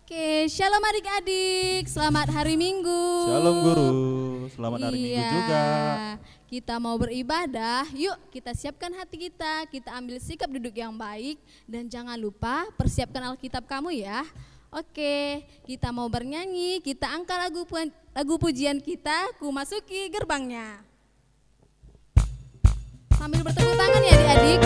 Oke, shalom adik-adik, selamat hari Minggu. Shalom guru, selamat hari Minggu juga. Kita mau beribadah, yuk kita siapkan hati kita ambil sikap duduk yang baik. Dan jangan lupa persiapkan Alkitab kamu ya. Oke, kita mau bernyanyi, kita angkat lagu pujian kita, Ku Masuki Gerbangnya. Sambil bertepuk tangan ya adik-adik.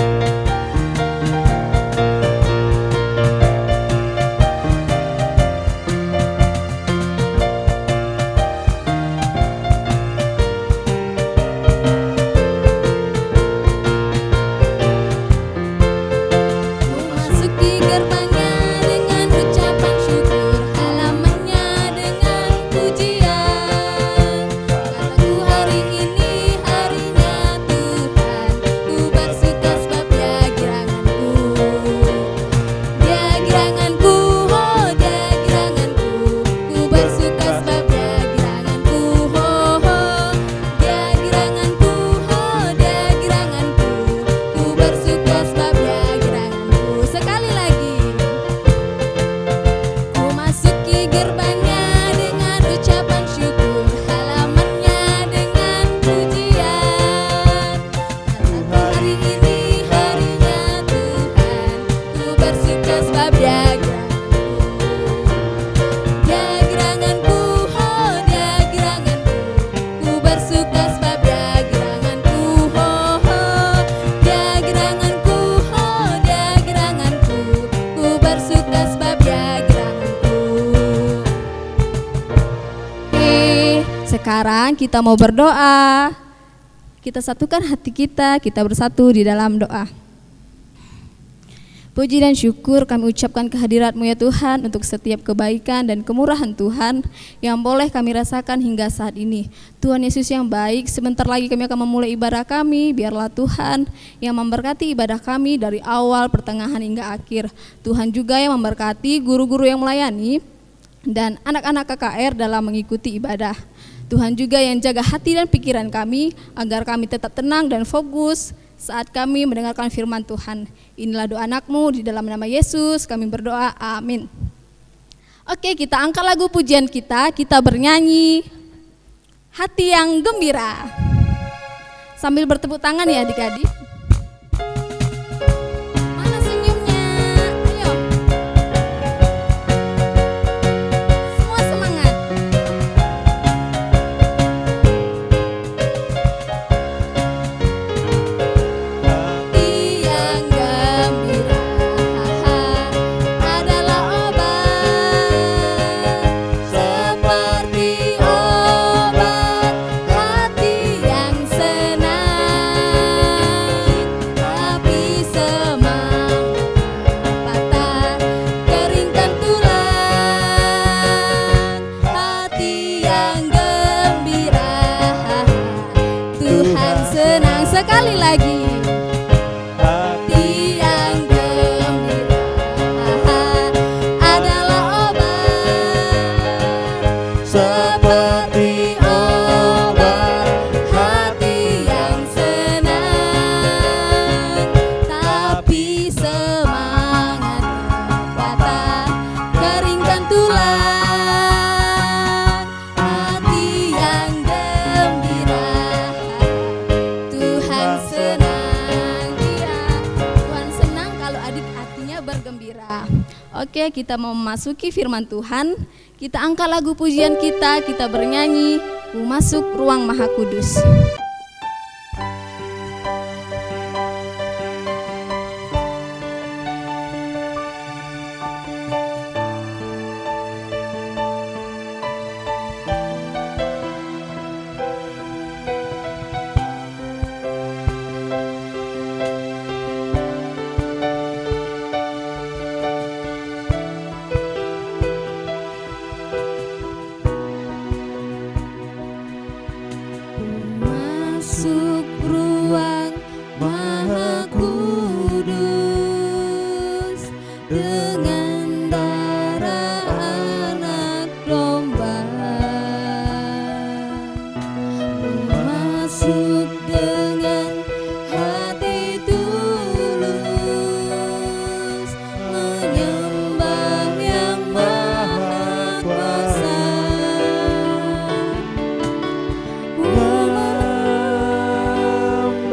Sekarang kita mau berdoa. Kita satukan hati kita bersatu di dalam doa. Puji dan syukur kami ucapkan kehadirat-Mu ya Tuhan untuk setiap kebaikan dan kemurahan Tuhan yang boleh kami rasakan hingga saat ini. Tuhan Yesus yang baik, sebentar lagi kami akan memulai ibadah kami. Biarlah Tuhan yang memberkati ibadah kami dari awal, pertengahan hingga akhir. Tuhan juga yang memberkati guru-guru yang melayani dan anak-anak KKR dalam mengikuti ibadah. Tuhan juga yang jaga hati dan pikiran kami agar kami tetap tenang dan fokus saat kami mendengarkan firman Tuhan. Inilah doa anak-Mu di dalam nama Yesus kami berdoa, amin. Oke, kita angkat lagu pujian kita bernyanyi Hati yang Gembira. Sambil bertepuk tangan ya adik-adik. Mana senyumnya? Ayo. Semua semangat. Sekali lagi. Hati yang gembira adalah obat, seperti obat. Hati yang senang, tapi semangat patah, keringkan tulang. Hati yang gembira, Tuhan senang, iya. Tuhan senang kalau adik hatinya bergembira. Oke, kita mau memasuki firman Tuhan. Kita angkat lagu pujian kita bernyanyi Ku Masuk Ruang Maha Kudus.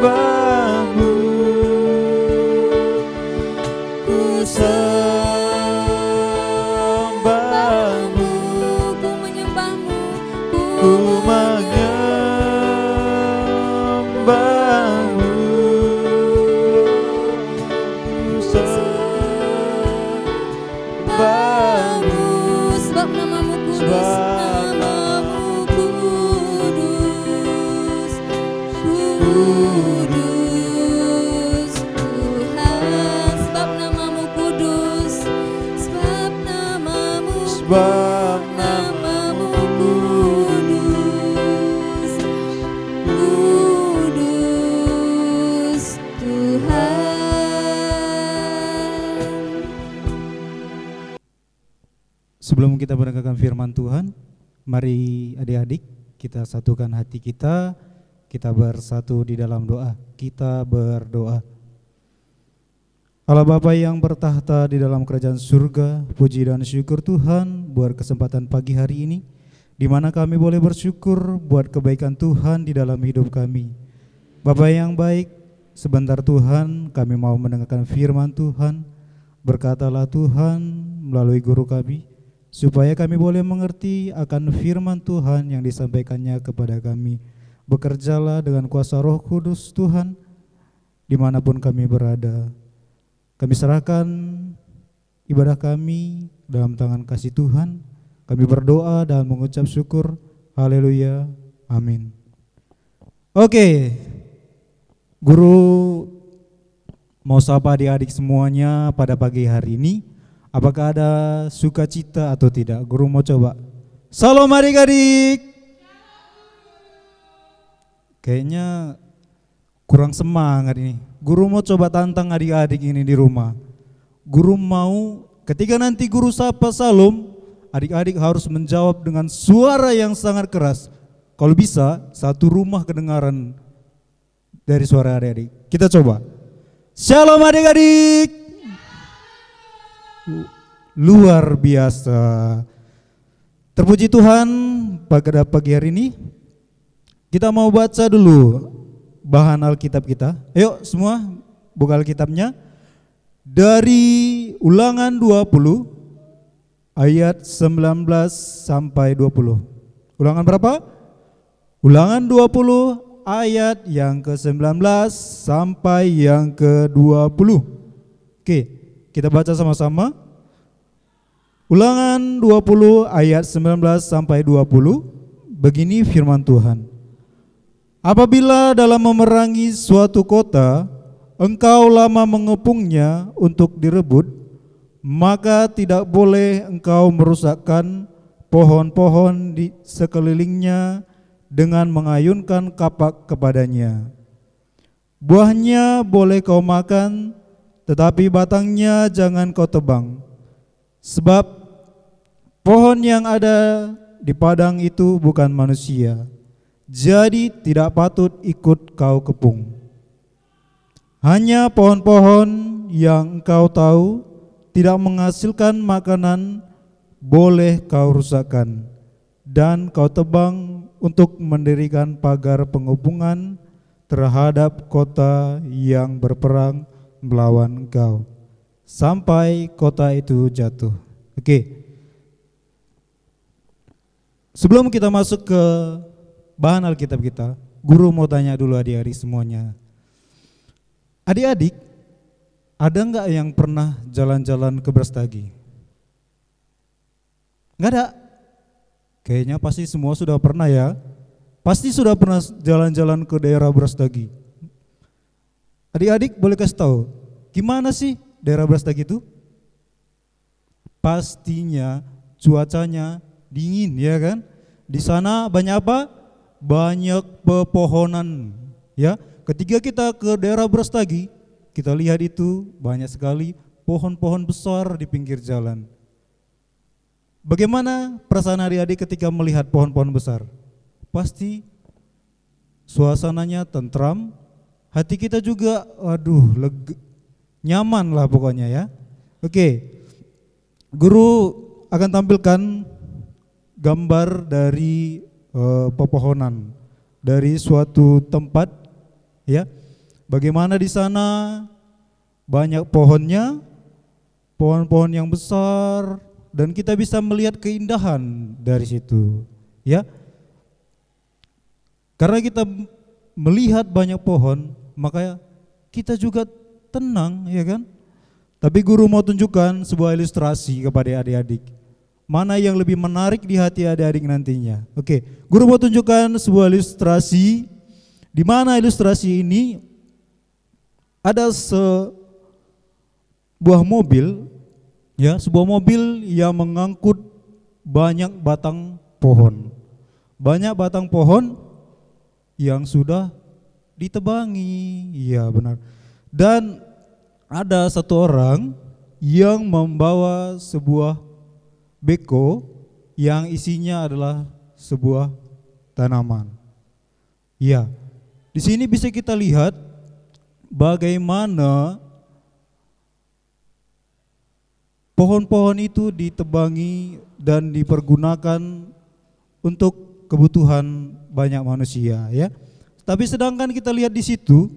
ku sembahmu, ku menyembahmu, ku menyembahmu, ku sembahmu, sebab namamu kudus, namamu kudus, kudus Tuhan, sebab namamu kudus, sebab namamu kudus, kudus Tuhan. Sebelum kita mendengarkan firman Tuhan, mari adik-adik kita satukan hati kita bersatu di dalam doa. Kita berdoa. Allah Bapa yang bertahta di dalam kerajaan surga, puji dan syukur Tuhan buat kesempatan pagi hari ini, di mana kami boleh bersyukur buat kebaikan Tuhan di dalam hidup kami. Bapa yang baik, sebentar Tuhan kami mau mendengarkan firman Tuhan. Berkatalah Tuhan melalui guru kami, supaya kami boleh mengerti akan firman Tuhan yang disampaikannya kepada kami. Bekerjalah dengan kuasa Roh Kudus Tuhan, dimanapun kami berada. Kami serahkan ibadah kami dalam tangan kasih Tuhan. Kami berdoa dan mengucap syukur. Haleluya, amin. Oke, guru mau sapa adik-adik semuanya pada pagi hari ini. Apakah ada sukacita atau tidak? Guru mau coba. Salam adik-adik. Kayaknya kurang semangat ini. Guru mau coba tantang adik-adik ini di rumah. Guru mau ketika nanti guru sapa salam, adik-adik harus menjawab dengan suara yang sangat keras. Kalau bisa satu rumah kedengaran dari suara adik-adik. Kita coba. Shalom adik-adik. Luar biasa. Terpuji Tuhan pada pagi hari ini. Kita mau baca dulu bahan Alkitab kita. Ayo semua buka Alkitabnya. Dari Ulangan 20 ayat 19 sampai 20. Ulangan berapa? Ulangan 20 ayat yang ke-19 sampai yang ke-20. Oke, kita baca sama-sama. Ulangan 20 ayat 19 sampai 20. Begini firman Tuhan. Apabila dalam memerangi suatu kota, engkau lama mengepungnya untuk direbut, maka tidak boleh engkau merusakkan pohon-pohon di sekelilingnya dengan mengayunkan kapak kepadanya. Buahnya boleh kau makan, tetapi batangnya jangan kau tebang. Sebab pohon yang ada di padang itu bukan manusia, jadi tidak patut ikut kau kepung. Hanya pohon-pohon yang engkau tahu tidak menghasilkan makanan boleh kau rusakkan, dan kau tebang untuk mendirikan pagar pengepungan terhadap kota yang berperang melawan engkau, sampai kota itu jatuh. Oke. Sebelum kita masuk ke bahan Alkitab kita, guru mau tanya dulu adik-adik semuanya. Adik-adik, ada enggak yang pernah jalan-jalan ke Brastagi? Enggak ada? Kayaknya pasti semua sudah pernah ya. Pasti sudah pernah jalan-jalan ke daerah Brastagi. Adik-adik boleh kasih tahu, gimana sih daerah Brastagi itu? Pastinya cuacanya dingin ya kan? Di sana banyak apa? Banyak pepohonan ya. Ketika kita ke daerah Brastagi, kita lihat itu banyak sekali pohon-pohon besar di pinggir jalan. Bagaimana perasaan adik-adik ketika melihat pohon-pohon besar? Pasti suasananya tentram, hati kita juga nyaman lah pokoknya ya. Oke, guru akan tampilkan gambar dari pepohonan dari suatu tempat ya. bagaimana di sana banyak pohonnya, pohon-pohon yang besar, dan kita bisa melihat keindahan dari situ, ya. Karena kita melihat banyak pohon, maka kita juga tenang, ya kan? Tapi guru mau tunjukkan sebuah ilustrasi kepada adik-adik. Mana yang lebih menarik di hati adik-adik nantinya? Oke, guru mau tunjukkan sebuah ilustrasi, di mana ilustrasi ini ada sebuah mobil, ya, sebuah mobil yang mengangkut banyak batang pohon. Banyak batang pohon yang sudah ditebangi, iya benar. Dan ada satu orang yang membawa sebuah beko yang isinya adalah sebuah tanaman. Iya, di sini bisa kita lihat bagaimana pohon-pohon itu ditebangi dan dipergunakan untuk kebutuhan banyak manusia, ya. Tapi sedangkan kita lihat di situ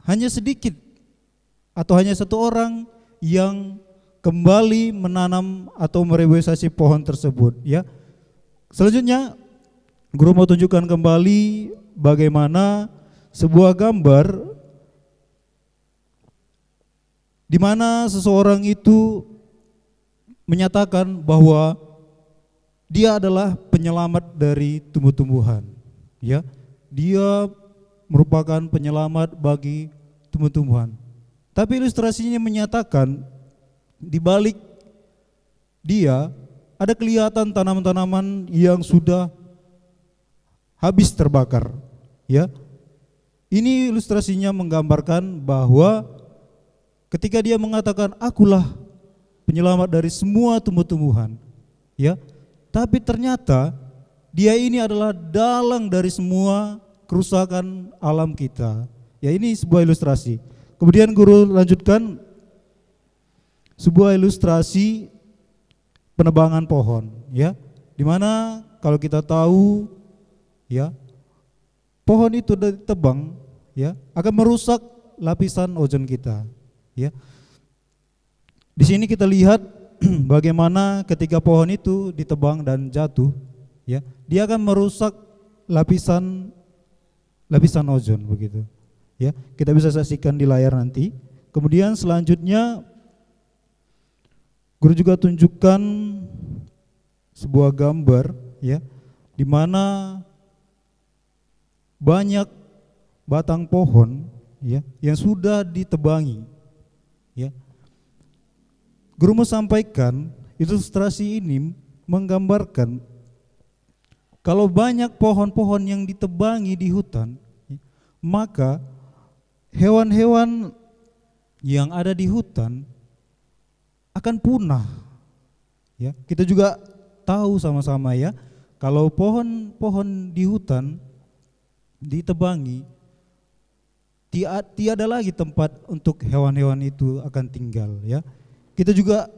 hanya sedikit atau hanya satu orang yang kembali menanam atau mereboisasi pohon tersebut, ya. Selanjutnya guru mau tunjukkan kembali bagaimana sebuah gambar di mana seseorang itu menyatakan bahwa dia adalah penyelamat dari tumbuh-tumbuhan, ya. Dia merupakan penyelamat bagi tumbuh-tumbuhan. Tapi ilustrasinya menyatakan di balik dia ada kelihatan tanaman-tanaman yang sudah habis terbakar, ya. Ini ilustrasinya menggambarkan bahwa ketika dia mengatakan akulah penyelamat dari semua tumbuh-tumbuhan, ya. Tapi ternyata dia ini adalah dalang dari semua kerusakan alam kita. Ya, ini sebuah ilustrasi. Kemudian guru lanjutkan sebuah ilustrasi penebangan pohon, ya. Dimana kalau kita tahu, ya, pohon itu ditebang, ya, akan merusak lapisan ozon kita, ya. Di sini kita lihat bagaimana ketika pohon itu ditebang dan jatuh, ya, dia akan merusak lapisan ozon begitu, ya. Kita bisa saksikan di layar nanti. Kemudian selanjutnya guru juga tunjukkan sebuah gambar, ya, di mana banyak batang pohon, ya, yang sudah ditebangi, ya. Guru mau sampaikan ilustrasi ini menggambarkan kalau banyak pohon-pohon yang ditebangi di hutan, maka hewan-hewan yang ada di hutan akan punah, ya. Kita juga tahu sama-sama, ya, kalau pohon-pohon di hutan ditebangi, tiada lagi tempat untuk hewan-hewan itu akan tinggal, ya. Kita juga,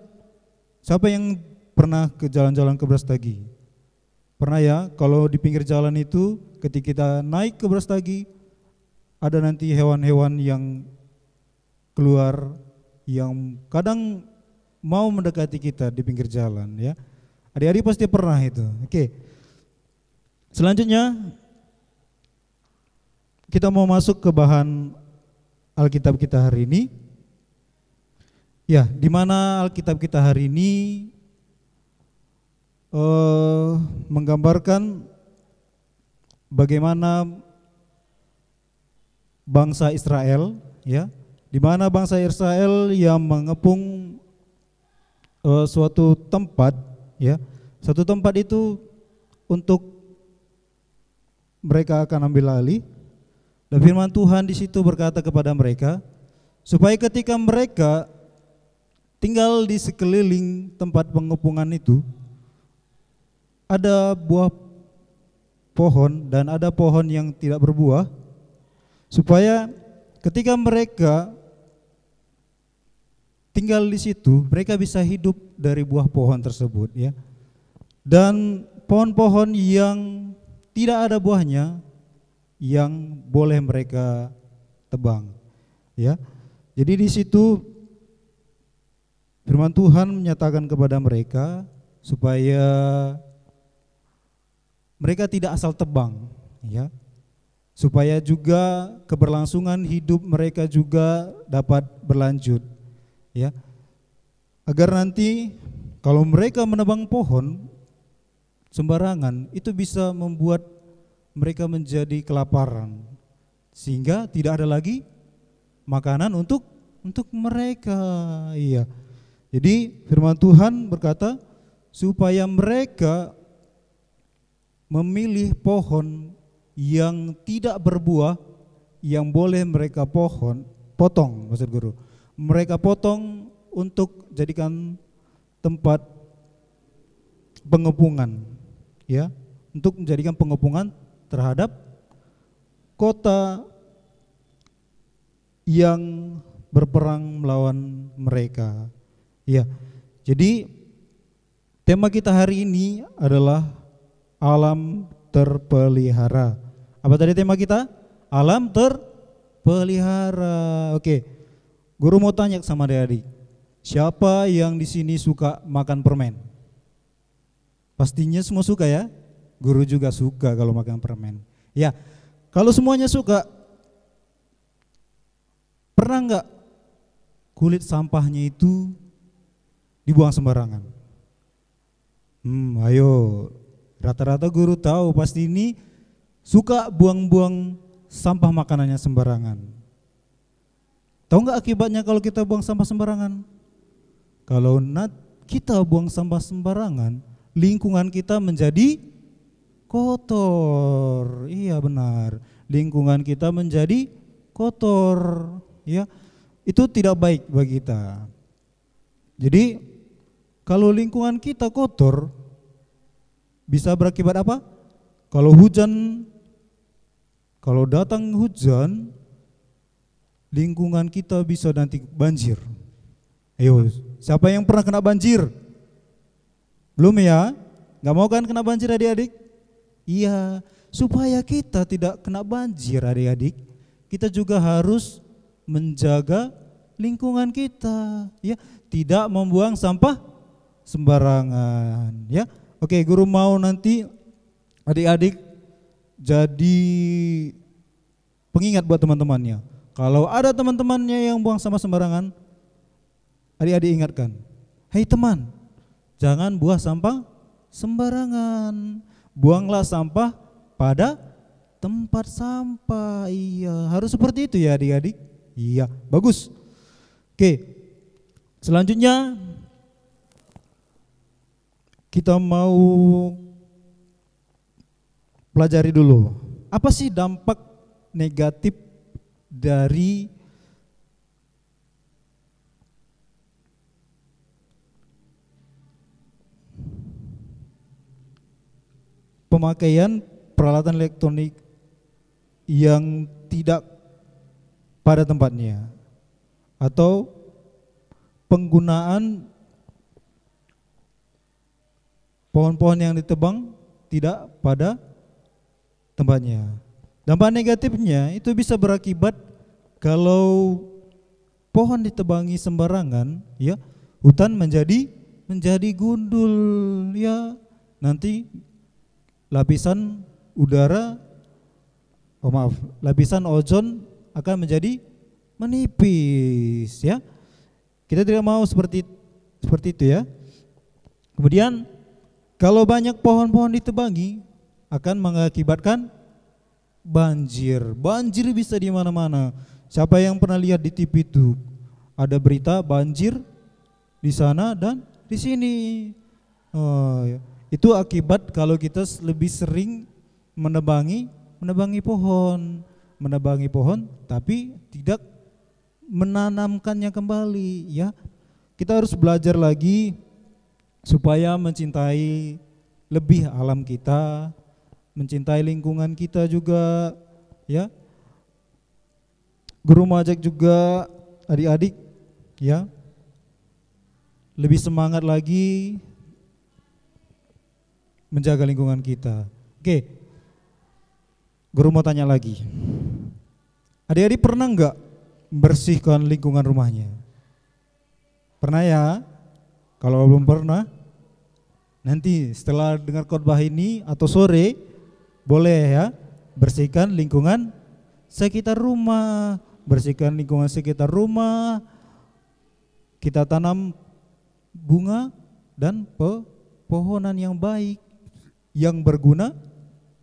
siapa yang pernah ke jalan-jalan ke Brastagi? Pernah, ya, kalau di pinggir jalan itu ketika kita naik ke Brastagi ada nanti hewan-hewan yang keluar yang kadang mau mendekati kita di pinggir jalan, ya. Adik-adik pasti pernah itu. Oke. Selanjutnya kita mau masuk ke bahan Alkitab kita hari ini. Ya, di mana Alkitab kita hari ini menggambarkan bagaimana bangsa Israel, ya, di mana bangsa Israel yang mengepung suatu tempat, ya, satu tempat itu untuk mereka akan ambil alih. Dan firman Tuhan di situ berkata kepada mereka supaya ketika mereka tinggal di sekeliling tempat pengepungan itu ada buah pohon dan ada pohon yang tidak berbuah, supaya ketika mereka tinggal di situ mereka bisa hidup dari buah pohon tersebut, ya. Dan pohon-pohon yang tidak ada buahnya, yang boleh mereka tebang. Ya. Jadi di situ firman Tuhan menyatakan kepada mereka supaya mereka tidak asal tebang, ya. Supaya juga keberlangsungan hidup mereka juga dapat berlanjut, ya. Agar nanti kalau mereka menebang pohon sembarangan, itu bisa membuat mereka menjadi kelaparan, sehingga tidak ada lagi makanan untuk mereka. Iya. Jadi firman Tuhan berkata supaya mereka memilih pohon yang tidak berbuah, yang boleh mereka potong, maksud guru. Mereka potong untuk jadikan tempat pengepungan, ya, untuk menjadikan pengepungan terhadap kota yang berperang melawan mereka. Ya. Jadi tema kita hari ini adalah alam terpelihara. Apa tadi tema kita? Alam terpelihara. Oke. Guru mau tanya sama adik-adik. Siapa yang di sini suka makan permen? Pastinya semua suka ya? Guru juga suka kalau makan permen. Ya. Kalau semuanya suka, pernah enggak kulit sampahnya itu dibuang sembarangan? Ayo. Rata-rata guru tahu pasti ini suka buang-buang sampah makanannya sembarangan. Tahu nggak akibatnya kalau kita buang sampah sembarangan? Kalau kita buang sampah sembarangan, lingkungan kita menjadi kotor. Iya benar, lingkungan kita menjadi kotor. Ya, itu tidak baik bagi kita. Jadi kalau lingkungan kita kotor, bisa berakibat apa? Kalau datang hujan, lingkungan kita bisa nanti banjir. Ayo, siapa yang pernah kena banjir? Belum ya? Gak mau kan kena banjir adik-adik? Iya, supaya kita tidak kena banjir adik-adik, kita juga harus menjaga lingkungan kita, ya, tidak membuang sampah sembarangan, ya. Oke, guru mau nanti adik-adik jadi pengingat buat teman-temannya. Kalau ada teman-temannya yang buang sampah sembarangan, adik-adik ingatkan, hei teman, jangan buang sampah sembarangan. Buanglah sampah pada tempat sampah. Iya, harus seperti itu ya adik-adik. Iya, bagus. Oke, selanjutnya kita mau pelajari dulu, apa sih dampak negatif dari pemakaian peralatan elektronik yang tidak pada tempatnya, atau penggunaan pohon-pohon yang ditebang tidak pada tempatnya. Dampak negatifnya itu bisa berakibat kalau pohon ditebangi sembarangan, ya, hutan menjadi gundul, ya. Nanti lapisan udara, lapisan ozon akan menjadi menipis, ya. Kita tidak mau seperti itu ya. Kemudian kalau banyak pohon-pohon ditebangi akan mengakibatkan banjir. Banjir bisa di mana-mana. Siapa yang pernah lihat di TV itu ada berita banjir di sana dan di sini. Itu akibat kalau kita lebih sering menebangi pohon, tapi tidak menanamkannya kembali, ya. Kita harus belajar lagi supaya mencintai lebih alam kita, mencintai lingkungan kita juga, ya. Guru mau ajak juga adik-adik, ya, lebih semangat lagi menjaga lingkungan kita. Oke. Guru mau tanya lagi. Adik-adik pernah enggak bersihkan lingkungan rumahnya? Pernah ya? Kalau belum pernah, nanti setelah dengar khotbah ini atau sore boleh ya bersihkan lingkungan sekitar rumah, bersihkan lingkungan sekitar rumah. Kita tanam bunga dan pohonan yang baik yang berguna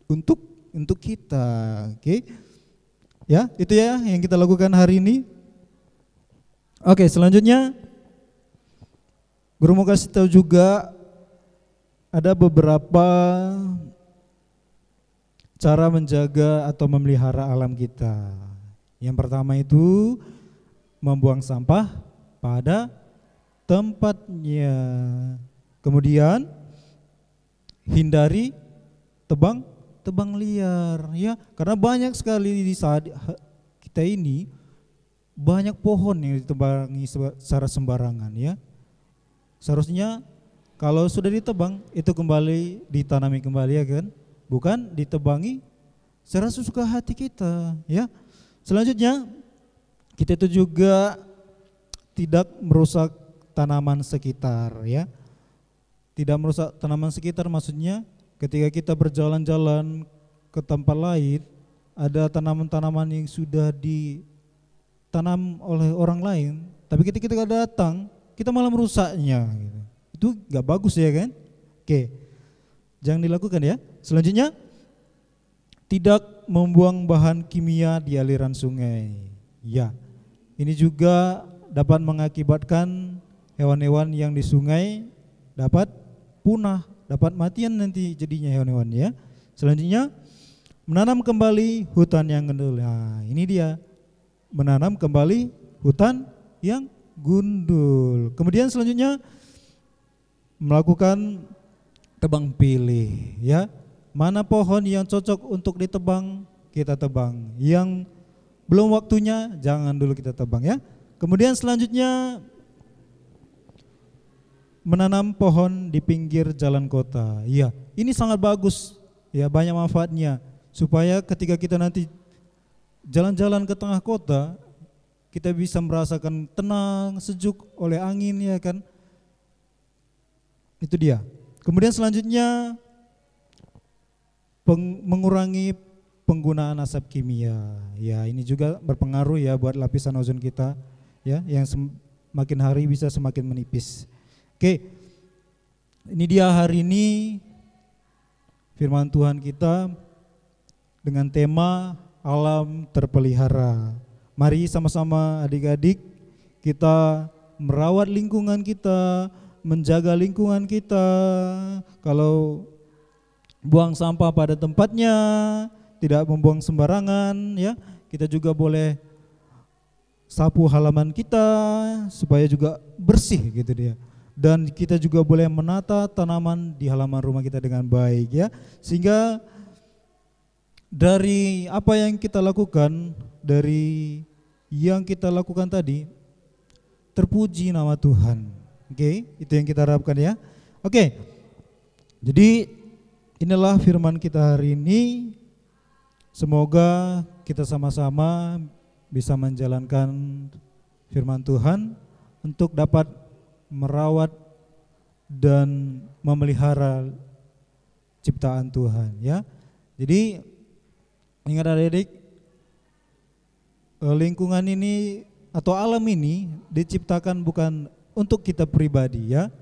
untuk kita. Oke. Ya, itu ya yang kita lakukan hari ini. Oke, selanjutnya Guru mau kasih tahu juga ada beberapa cara menjaga atau memelihara alam kita. Yang pertama itu membuang sampah pada tempatnya. Kemudian hindari tebang liar ya, karena banyak sekali di saat kita ini banyak pohon yang ditebangi secara sembarangan ya. Seharusnya kalau sudah ditebang itu kembali ditanami kembali ya kan, bukan ditebangi secara sesuka hati kita ya. Selanjutnya kita itu juga tidak merusak tanaman sekitar ya. Tidak merusak tanaman sekitar maksudnya ketika kita berjalan-jalan ke tempat lain ada tanaman-tanaman yang sudah ditanam oleh orang lain, tapi ketika kita datang kita malah merusaknya gitu. Itu gak bagus ya kan? Oke, jangan dilakukan ya. Selanjutnya tidak membuang bahan kimia di aliran sungai ya. Ini juga dapat mengakibatkan hewan-hewan yang di sungai dapat punah, dapat matian nanti jadinya hewan-hewan ya. Selanjutnya menanam kembali hutan yang gundul. Nah, ini dia menanam kembali hutan yang gundul. Kemudian selanjutnya melakukan tebang pilih ya. Mana pohon yang cocok untuk ditebang kita tebang, yang belum waktunya jangan dulu kita tebang ya. Kemudian selanjutnya menanam pohon di pinggir jalan kota. Iya, ini sangat bagus ya, banyak manfaatnya supaya ketika kita nanti jalan-jalan ke tengah kota kita bisa merasakan tenang, sejuk oleh angin ya kan. Itu dia. Kemudian selanjutnya mengurangi penggunaan asap kimia. Ya, ini juga berpengaruh ya buat lapisan ozon kita ya, yang semakin hari bisa semakin menipis. Oke. Ini dia hari ini firman Tuhan kita dengan tema alam terpelihara. Mari sama-sama adik-adik kita merawat lingkungan kita, menjaga lingkungan kita. Kalau buang sampah pada tempatnya, tidak membuang sembarangan ya. Kita juga boleh sapu halaman kita supaya juga bersih gitu dia. Dan kita juga boleh menata tanaman di halaman rumah kita dengan baik ya. Sehingga dari apa yang kita lakukan, dari yang kita lakukan tadi, terpuji nama Tuhan. Oke, itu yang kita harapkan ya. Oke, jadi inilah firman kita hari ini. Semoga kita sama-sama bisa menjalankan firman Tuhan untuk dapat merawat dan memelihara ciptaan Tuhan ya. Jadi ingat adik-adik, lingkungan ini atau alam ini diciptakan bukan untuk kita pribadi ya.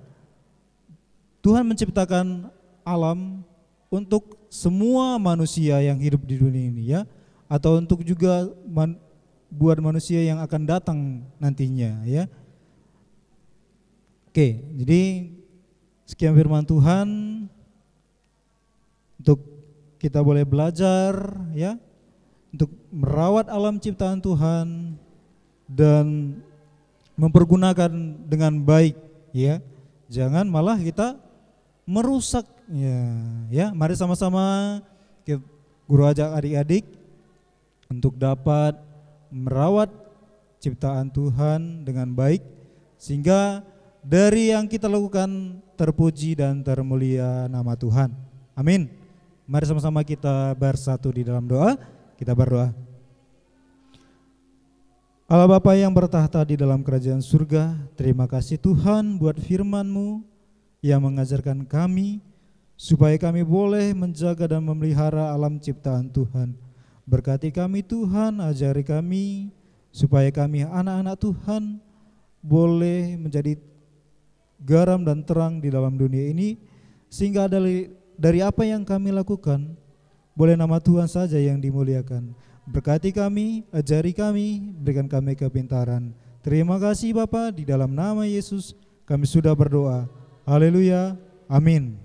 Tuhan menciptakan alam untuk semua manusia yang hidup di dunia ini ya, atau untuk juga buat manusia yang akan datang nantinya ya. Oke, jadi sekian firman Tuhan untuk kita boleh belajar ya, untuk merawat alam ciptaan Tuhan dan mempergunakan dengan baik ya. Jangan malah kita merusak ya. Mari sama-sama guru ajak adik-adik untuk dapat merawat ciptaan Tuhan dengan baik sehingga dari yang kita lakukan terpuji dan termulia nama Tuhan. Amin. Mari sama-sama kita bersatu di dalam doa. Kita berdoa. Allah Bapa yang bertahta di dalam kerajaan surga, terima kasih Tuhan buat firman-Mu yang mengajarkan kami supaya kami boleh menjaga dan memelihara alam ciptaan Tuhan. Berkati kami Tuhan, ajari kami supaya kami anak-anak Tuhan boleh menjadi garam dan terang di dalam dunia ini, sehingga dari apa yang kami lakukan boleh nama Tuhan saja yang dimuliakan. Berkati kami, ajari kami, berikan kami kepintaran. Terima kasih Bapa, di dalam nama Yesus kami sudah berdoa. Haleluya, amin.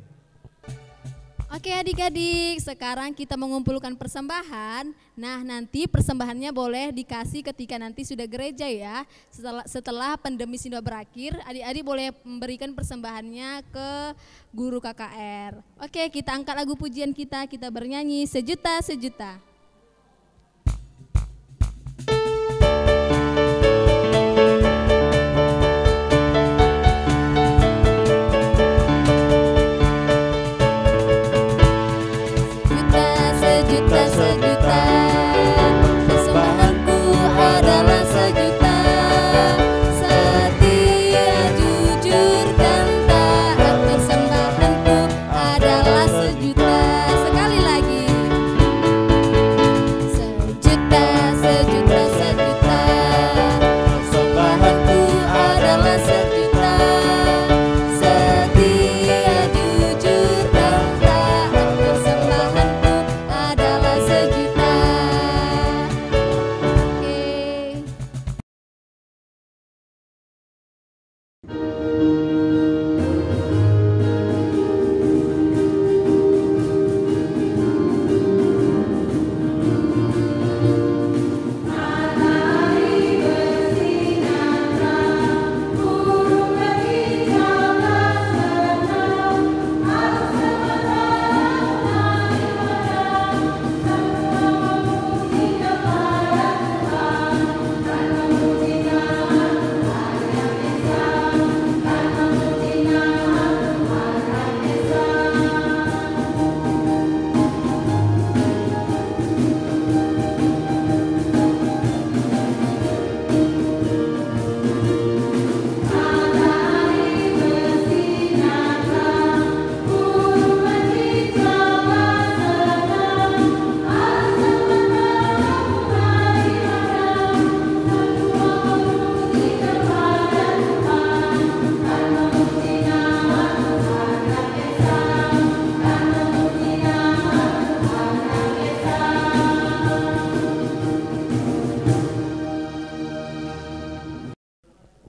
Oke adik-adik, sekarang kita mengumpulkan persembahan. Nah nanti persembahannya boleh dikasih ketika nanti sudah gereja ya. Setelah pandemi sudah berakhir, adik-adik boleh memberikan persembahannya ke guru KKR. Oke, kita angkat lagu pujian kita bernyanyi sejuta sejuta. Sejuta, persembahanku adalah sejuta. Setia, jujur dan taat, persembahanku adalah sejuta. Sekali lagi. Sejuta, sejuta, sejuta, persembahanku adalah sejuta. Setia, jujur dan taat, persembahanku adalah sejuta.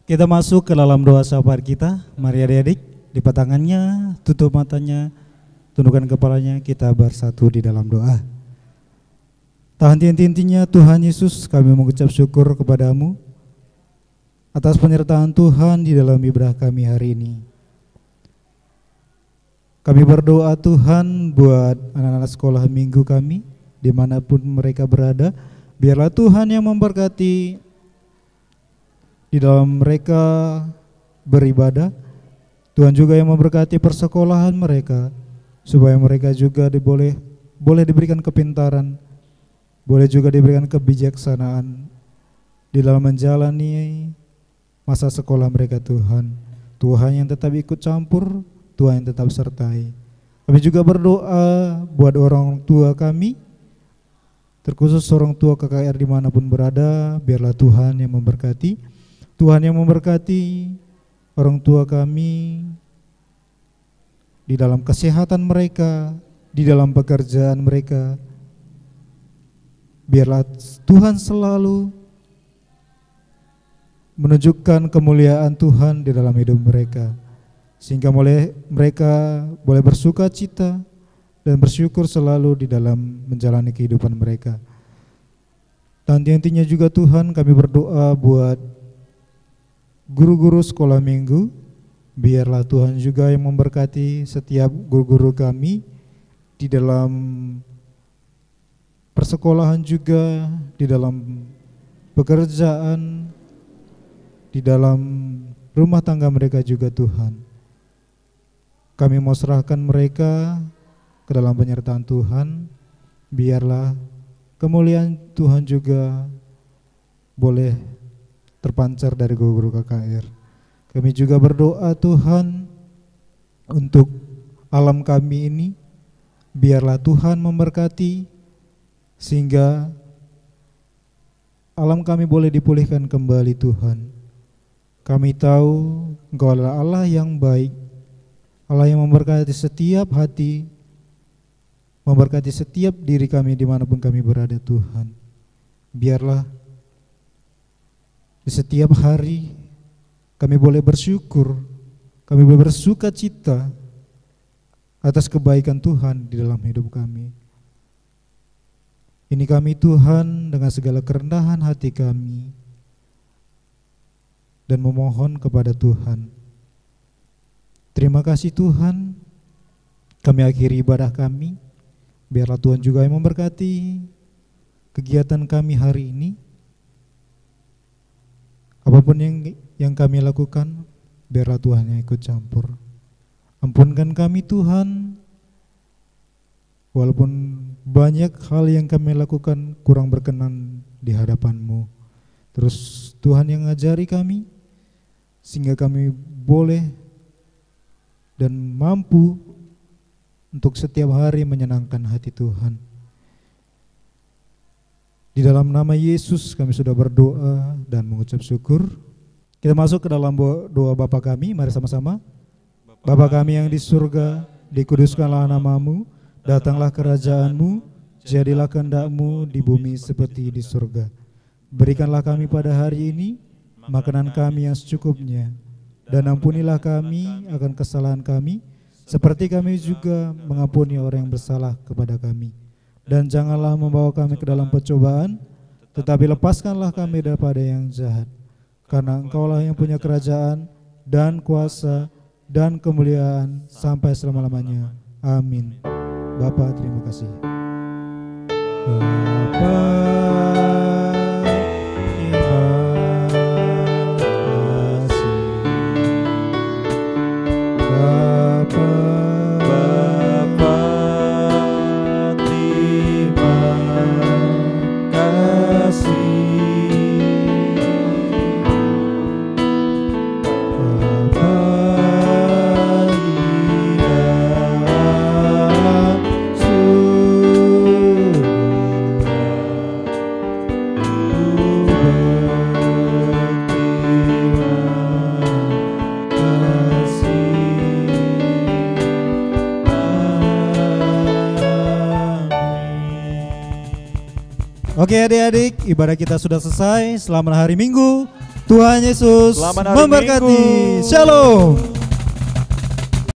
Kita masuk ke dalam doa syafaat kita. Mari adik-adik, lipat tangannya, tutup matanya, tundukkan kepalanya, kita bersatu di dalam doa. Tahan henti-hentinya Tuhan Yesus, kami mengucap syukur kepadamu atas penyertaan Tuhan di dalam ibadah kami hari ini. Kami berdoa Tuhan buat anak-anak sekolah minggu kami, dimanapun mereka berada, biarlah Tuhan yang memberkati di dalam mereka beribadah. Tuhan juga yang memberkati persekolahan mereka, supaya mereka juga boleh diberikan kepintaran, boleh juga diberikan kebijaksanaan di dalam menjalani masa sekolah mereka Tuhan. Tuhan yang tetap ikut campur, Tuhan yang tetap sertai. Kami juga berdoa buat orang tua kami, terkhusus orang tua KKR dimanapun berada, biarlah Tuhan yang memberkati. Tuhan yang memberkati orang tua kami di dalam kesehatan mereka, di dalam pekerjaan mereka. Biarlah Tuhan selalu menunjukkan kemuliaan Tuhan di dalam hidup mereka, sehingga mereka boleh bersuka cita dan bersyukur selalu di dalam menjalani kehidupan mereka. Dan intinya juga Tuhan, kami berdoa buat guru-guru sekolah minggu, biarlah Tuhan juga yang memberkati setiap guru-guru kami di dalam persekolahan juga, di dalam pekerjaan, di dalam rumah tangga mereka juga Tuhan. Kami mau serahkan mereka ke dalam penyertaan Tuhan. Biarlah kemuliaan Tuhan juga boleh terpancar dari guru-guru KKR. Kami juga berdoa Tuhan untuk alam kami ini. Biarlah Tuhan memberkati sehingga alam kami boleh dipulihkan kembali Tuhan. Kami tahu Engkau adalah Allah yang baik, Allah yang memberkati setiap hati, memberkati setiap diri kami dimanapun kami berada Tuhan. Biarlah di setiap hari kami boleh bersyukur, kami boleh bersuka cita atas kebaikan Tuhan di dalam hidup kami. Ini kami Tuhan dengan segala kerendahan hati kami dan memohon kepada Tuhan. Terima kasih Tuhan, kami akhiri ibadah kami. Biarlah Tuhan juga yang memberkati kegiatan kami hari ini. Apapun yang kami lakukan, biarlah Tuhan yang ikut campur. Ampunkan kami Tuhan, walaupun banyak hal yang kami lakukan kurang berkenan di hadapan-Mu. Terus Tuhan yang ngajari kami, sehingga kami boleh dan mampu untuk setiap hari menyenangkan hati Tuhan. Di dalam nama Yesus kami sudah berdoa dan mengucap syukur. Kita masuk ke dalam doa Bapa kami, mari sama-sama. Bapa kami yang di surga, dikuduskanlah nama-Mu, datanglah kerajaan-Mu, jadilah kehendak-Mu di bumi seperti di surga. Berikanlah kami pada hari ini makanan kami yang secukupnya, dan ampunilah kami akan kesalahan kami, seperti kami juga mengampuni orang yang bersalah kepada kami. Dan janganlah membawa kami ke dalam pencobaan, tetapi lepaskanlah kami daripada yang jahat. Karena Engkaulah yang punya kerajaan dan kuasa dan kemuliaan sampai selama-lamanya. Amin. Bapa, terima kasih. Bapa, Oke adik-adik, ibadah kita sudah selesai. Selamat hari Minggu. Tuhan Yesus memberkati. Shalom.